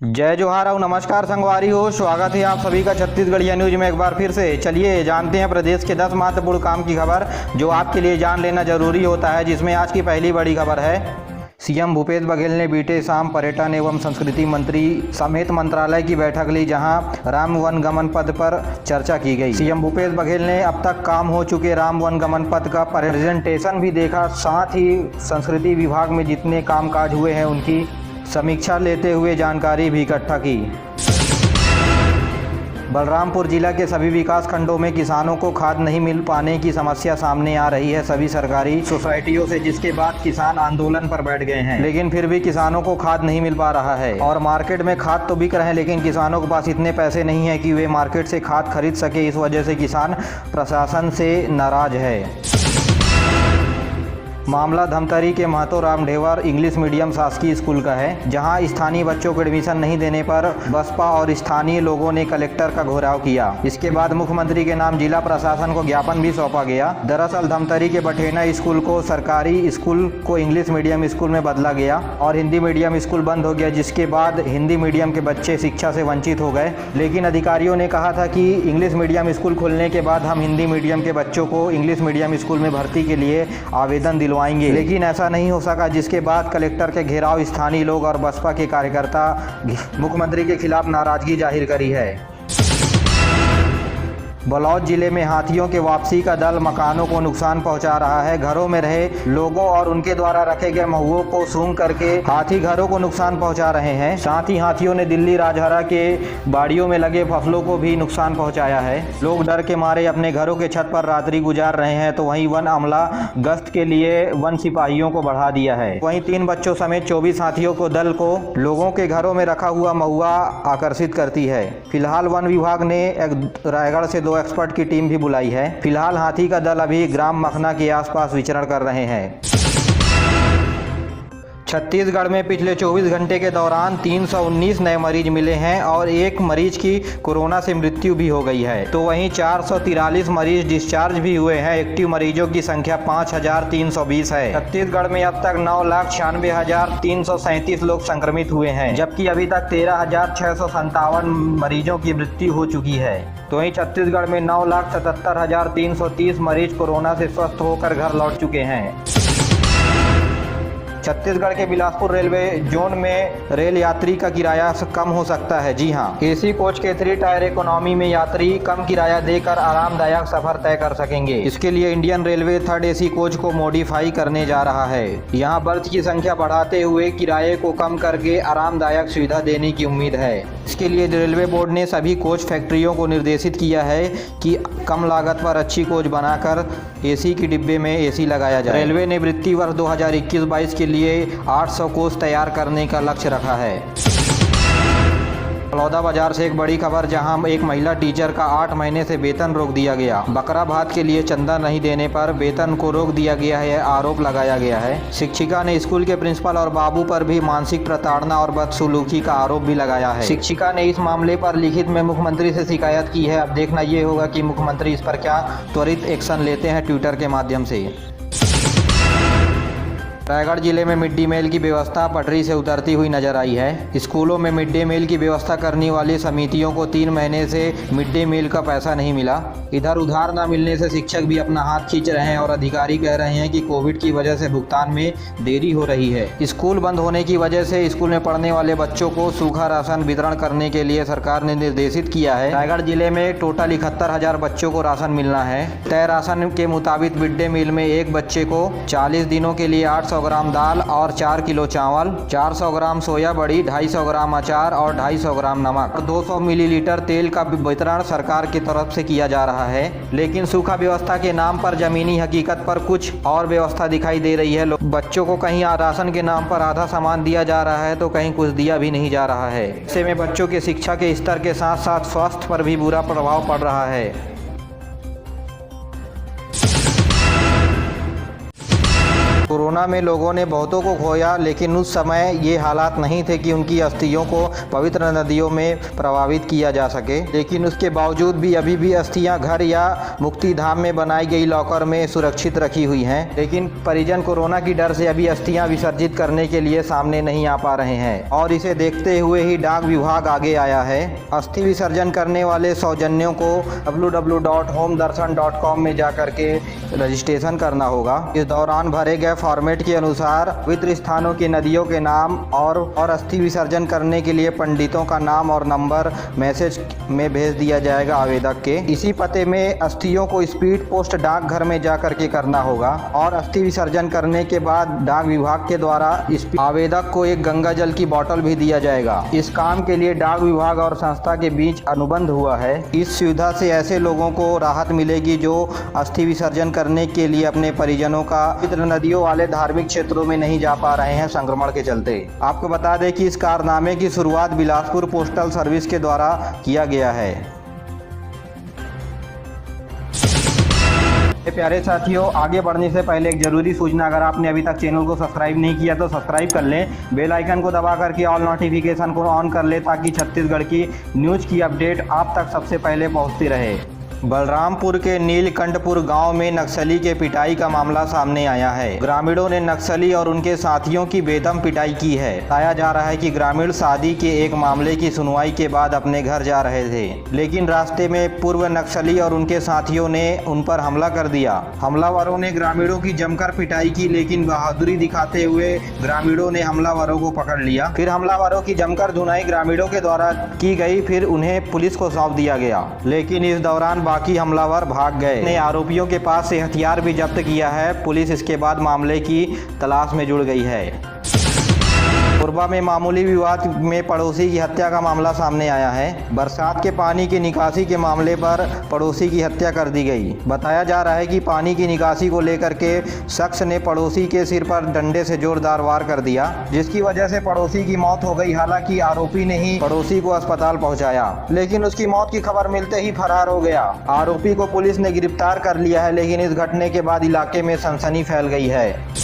जय जोहार और नमस्कार संगवारी हो। स्वागत है आप सभी का छत्तीसगढ़िया न्यूज में एक बार फिर से। चलिए जानते हैं प्रदेश के 10 महत्वपूर्ण काम की खबर जो आपके लिए जान लेना जरूरी होता है, जिसमें आज की पहली बड़ी खबर है। सीएम भूपेश बघेल ने बीते शाम पर्यटन एवं संस्कृति मंत्री समेत मंत्रालय की बैठक ली, जहां राम वन गमन पथ पर चर्चा की गई। सीएम भूपेश बघेल ने अब तक काम हो चुके राम वन गमन पथ का प्रेजेंटेशन भी देखा, साथ ही संस्कृति विभाग में जितने कामकाज हुए हैं उनकी समीक्षा लेते हुए जानकारी भी इकट्ठा की। बलरामपुर जिला के सभी विकास खंडों में किसानों को खाद नहीं मिल पाने की समस्या सामने आ रही है सभी सरकारी सोसाइटियों से, जिसके बाद किसान आंदोलन पर बैठ गए हैं। लेकिन फिर भी किसानों को खाद नहीं मिल पा रहा है और मार्केट में खाद तो बिक रहे हैं, लेकिन किसानों के पास इतने पैसे नहीं है कि वे मार्केट से खाद खरीद सके। इस वजह से किसान प्रशासन से नाराज है। मामला धमतरी के महतो राम ढेवर इंग्लिश मीडियम शासकीय स्कूल का है, जहां स्थानीय बच्चों को एडमिशन नहीं देने पर बसपा और स्थानीय लोगों ने कलेक्टर का घेराव किया। इसके बाद मुख्यमंत्री के नाम जिला प्रशासन को ज्ञापन भी सौंपा गया। दरअसल धमतरी के बठेना स्कूल को सरकारी स्कूल को इंग्लिश मीडियम स्कूल में बदला गया और हिंदी मीडियम स्कूल बंद हो गया, जिसके बाद हिंदी मीडियम के बच्चे शिक्षा से वंचित हो गए। लेकिन अधिकारियों ने कहा था कि इंग्लिश मीडियम स्कूल खुलने के बाद हम हिंदी मीडियम के बच्चों को इंग्लिश मीडियम स्कूल में भर्ती के लिए आवेदन दिलवाएंगे, लेकिन ऐसा नहीं हो सका, जिसके बाद कलेक्टर के घेराव स्थानीय लोग और बसपा के कार्यकर्ता मुख्यमंत्री के खिलाफ नाराजगी जाहिर करी है। बलौद जिले में हाथियों के वापसी का दल मकानों को नुकसान पहुंचा रहा है। घरों में रहे लोगों और उनके द्वारा रखे गए महुओं को सूंघ करके हाथी घरों को नुकसान पहुंचा रहे हैं। साथ ही हाथियों ने दिल्ली राजहरा के बाड़ियों में लगे फसलों को भी नुकसान पहुंचाया है। लोग डर के मारे अपने घरों के छत पर रात्रि गुजार रहे हैं, तो वहीं वन अमला गश्त के लिए वन सिपाहियों को बढ़ा दिया है। वहीं 3 बच्चों समेत 24 हाथियों को दल को लोगों के घरों में रखा हुआ महुआ आकर्षित करती है। फिलहाल वन विभाग ने रायगढ़ से 2 एक्सपर्ट की टीम भी बुलाई है। फिलहाल हाथी का दल अभी ग्राम मखना के आसपास विचरण कर रहे हैं। छत्तीसगढ़ में पिछले 24 घंटे के दौरान 319 नए मरीज मिले हैं और एक मरीज की कोरोना से मृत्यु भी हो गई है, तो वहीं 443 मरीज डिस्चार्ज भी हुए हैं। एक्टिव मरीजों की संख्या 5320 है। छत्तीसगढ़ में अब तक 9,96,337 लोग संक्रमित हुए हैं, जबकि अभी तक 13,657 मरीजों की मृत्यु हो चुकी है। तो वहीं छत्तीसगढ़ में 9,77,330 मरीज कोरोना से स्वस्थ होकर घर लौट चुके हैं। छत्तीसगढ़ के बिलासपुर रेलवे जोन में रेल यात्री का किराया कम हो सकता है। जी हां, एसी कोच के 3 टायर इकोनॉमी में यात्री कम किराया देकर आरामदायक सफर तय कर सकेंगे। इसके लिए Indian railway 3rd AC coach को मॉडिफाई करने जा रहा है। यहां बर्थ की संख्या बढ़ाते हुए किराए को कम करके आरामदायक सुविधा देने की उम्मीद है। इसके लिए रेलवे बोर्ड ने सभी कोच फैक्ट्रियों को निर्देशित किया है कि कम लागत पर अच्छी कोच बनाकर एसी की डिब्बे में एसी लगाया जाए। रेलवे ने वित्तीय वर्ष 2021-22 के लिए 800 कोच तैयार करने का लक्ष्य रखा है। बलौदा बाजार से एक बड़ी खबर, जहां एक महिला टीचर का 8 महीने से वेतन रोक दिया गया। बकरा भात के लिए चंदा नहीं देने पर वेतन को रोक दिया गया है, आरोप लगाया गया है। शिक्षिका ने स्कूल के प्रिंसिपल और बाबू पर भी मानसिक प्रताड़ना और बदसलूकी का आरोप भी लगाया है। शिक्षिका ने इस मामले पर लिखित में मुख्यमंत्री से शिकायत की है। अब देखना ये होगा कि मुख्यमंत्री इस पर क्या त्वरित एक्शन लेते हैं ट्विटर के माध्यम से। रायगढ़ जिले में मिड डे मील की व्यवस्था पटरी से उतरती हुई नजर आई है। स्कूलों में मिड डे मील की व्यवस्था करने वाली समितियों को 3 महीने से मिड डे मील का पैसा नहीं मिला। इधर उधार न मिलने से शिक्षक भी अपना हाथ खींच रहे हैं और अधिकारी कह रहे हैं कि कोविड की वजह से भुगतान में देरी हो रही है। स्कूल बंद होने की वजह से स्कूल में पढ़ने वाले बच्चों को सूखा राशन वितरण करने के लिए सरकार ने निर्देशित किया है। रायगढ़ जिले में टोटल 71,000 बच्चों को राशन मिलना है। तय राशन के मुताबिक मिड डे मील में एक बच्चे को 40 दिनों के लिए 800 ग्राम दाल और 4 किलो चावल, 400 ग्राम सोया बड़ी, 250 ग्राम अचार और 250 ग्राम नमक और 200 मिलीलीटर तेल का वितरण सरकार की तरफ से किया जा रहा है। लेकिन सूखा व्यवस्था के नाम पर जमीनी हकीकत पर कुछ और व्यवस्था दिखाई दे रही है। बच्चों को कहीं राशन के नाम पर आधा सामान दिया जा रहा है तो कहीं कुछ दिया भी नहीं जा रहा है। ऐसे में बच्चों के शिक्षा के स्तर के साथ साथ स्वास्थ्य पर भी बुरा प्रभाव पड़ रहा है। कोरोना में लोगों ने बहुतों को खोया, लेकिन उस समय ये हालात नहीं थे कि उनकी अस्थियों को पवित्र नदियों में प्रवाहित किया जा सके। लेकिन उसके बावजूद भी अभी भी अस्थियां घर या मुक्ति धाम में बनाई गई लॉकर में सुरक्षित रखी हुई हैं। लेकिन परिजन कोरोना की डर से अभी अस्थियां विसर्जित करने के लिए सामने नहीं आ पा रहे हैं और इसे देखते हुए ही डाक विभाग आगे आया है। अस्थि विसर्जन करने वाले सौजन्यों को www.homedarshan.com में जाकर के रजिस्ट्रेशन करना होगा। इस दौरान भरे गए फॉर्मेट के अनुसार पवित्र स्थानों की नदियों के नाम और अस्थि विसर्जन करने के लिए पंडितों का नाम और नंबर मैसेज में भेज दिया जाएगा आवेदक के। इसी पते में अस्थियों को स्पीड पोस्ट डाकघर में जाकर के करना होगा और अस्थि विसर्जन करने के बाद डाक विभाग के द्वारा इस आवेदक को एक गंगा जल की बोतल भी दिया जाएगा। इस काम के लिए डाक विभाग और संस्था के बीच अनुबंध हुआ है। इस सुविधा से ऐसे लोगों को राहत मिलेगी जो अस्थि विसर्जन करने के लिए अपने परिजनों का पवित्र नदियों वाले धार्मिक क्षेत्रों में नहीं जा पा रहे हैं संक्रमण के चलते। आपको बता दें कि इस कारनामे की शुरुआत बिलासपुर पोस्टल सर्विस के द्वारा किया गया है। प्यारे साथियों, आगे बढ़ने से पहले एक जरूरी सूचना, अगर आपने अभी तक चैनल को सब्सक्राइब नहीं किया तो सब्सक्राइब कर लें, बेल आइकन को दबा करके ऑल नोटिफिकेशन को ऑन कर ले ताकि छत्तीसगढ़ की न्यूज़ की अपडेट आप तक सबसे पहले पहुंचती रहे। बलरामपुर के नीलकंठपुर गांव में नक्सली के पिटाई का मामला सामने आया है। ग्रामीणों ने नक्सली और उनके साथियों की बेदम पिटाई की है। बताया जा रहा है कि ग्रामीण शादी के एक मामले की सुनवाई के बाद अपने घर जा रहे थे, लेकिन रास्ते में पूर्व नक्सली और उनके साथियों ने उन पर हमला कर दिया। हमलावरों ने ग्रामीणों की जमकर पिटाई की, लेकिन बहादुरी दिखाते हुए ग्रामीणों ने हमलावरों को पकड़ लिया। फिर हमलावरों की जमकर धुनाई ग्रामीणों के द्वारा की गई, फिर उन्हें पुलिस को सौंप दिया गया। लेकिन इस दौरान बाकी हमलावर भाग गए। ने आरोपियों के पास से हथियार भी जब्त किया है। पुलिस इसके बाद मामले की तलाश में जुड़ गई है। कोरबा में मामूली विवाद में पड़ोसी की हत्या का मामला सामने आया है। बरसात के पानी की निकासी के मामले पर पड़ोसी की हत्या कर दी गई। बताया जा रहा है कि पानी की निकासी को लेकर के शख्स ने पड़ोसी के सिर पर डंडे से जोरदार वार कर दिया, जिसकी वजह से पड़ोसी की मौत हो गई। हालांकि आरोपी ने ही पड़ोसी को अस्पताल पहुंचाया, लेकिन उसकी मौत की खबर मिलते ही फरार हो गया। आरोपी को पुलिस ने गिरफ्तार कर लिया है, लेकिन इस घटने के बाद इलाके में सनसनी फैल गई है।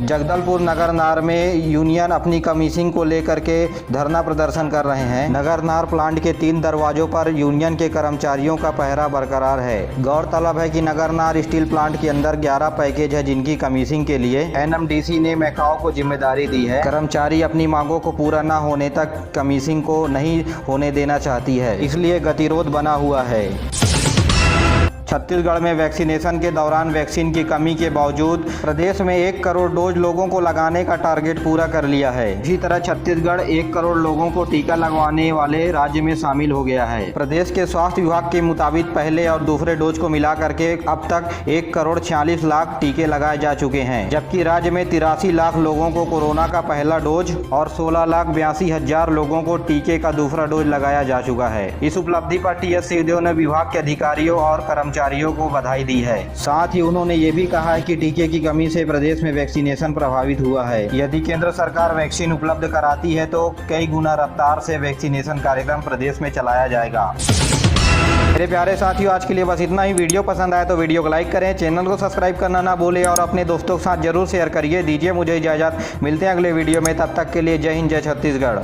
जगदलपुर नगर नार में यूनियन अपनी कमीशन को लेकर के धरना प्रदर्शन कर रहे हैं। नगर नार प्लांट के 3 दरवाजों पर यूनियन के कर्मचारियों का पहरा बरकरार है। गौरतलब है कि नगर नार स्टील प्लांट के अंदर 11 पैकेज है, जिनकी कमीशन के लिए एनएमडीसी ने मैकाओ को जिम्मेदारी दी है। कर्मचारी अपनी मांगों को पूरा न होने तक कमीशन को नहीं होने देना चाहती है, इसलिए गतिरोध बना हुआ है। छत्तीसगढ़ में वैक्सीनेशन के दौरान वैक्सीन की कमी के बावजूद प्रदेश में 1 करोड़ डोज लोगों को लगाने का टारगेट पूरा कर लिया है। इसी तरह छत्तीसगढ़ 1 करोड़ लोगों को टीका लगवाने वाले राज्य में शामिल हो गया है। प्रदेश के स्वास्थ्य विभाग के मुताबिक पहले और दूसरे डोज को मिला करके अब तक 1 करोड़ 46 लाख टीके लगाए जा चुके हैं, जबकि राज्य में 83 लाख लोगों को कोरोना का पहला डोज और 16,82,000 लोगों को टीके का दूसरा डोज लगाया जा चुका है। इस उपलब्धि पर टीएस सिंहदेव ने विभाग के अधिकारियों और कर्मचारियों को बधाई दी है। साथ ही उन्होंने ये भी कहा है कि टीके की कमी से प्रदेश में वैक्सीनेशन प्रभावित हुआ है। यदि केंद्र सरकार वैक्सीन उपलब्ध कराती है तो कई गुना रफ्तार से वैक्सीनेशन कार्यक्रम प्रदेश में चलाया जाएगा। मेरे प्यारे साथियों, आज के लिए बस इतना ही। वीडियो पसंद आए तो वीडियो को लाइक करें, चैनल को सब्सक्राइब करना ना भूलें और अपने दोस्तों के साथ जरूर शेयर करिए। दीजिए मुझे इजाजत, मिलते हैं अगले वीडियो में। तब तक के लिए जय हिंद, जय छत्तीसगढ़।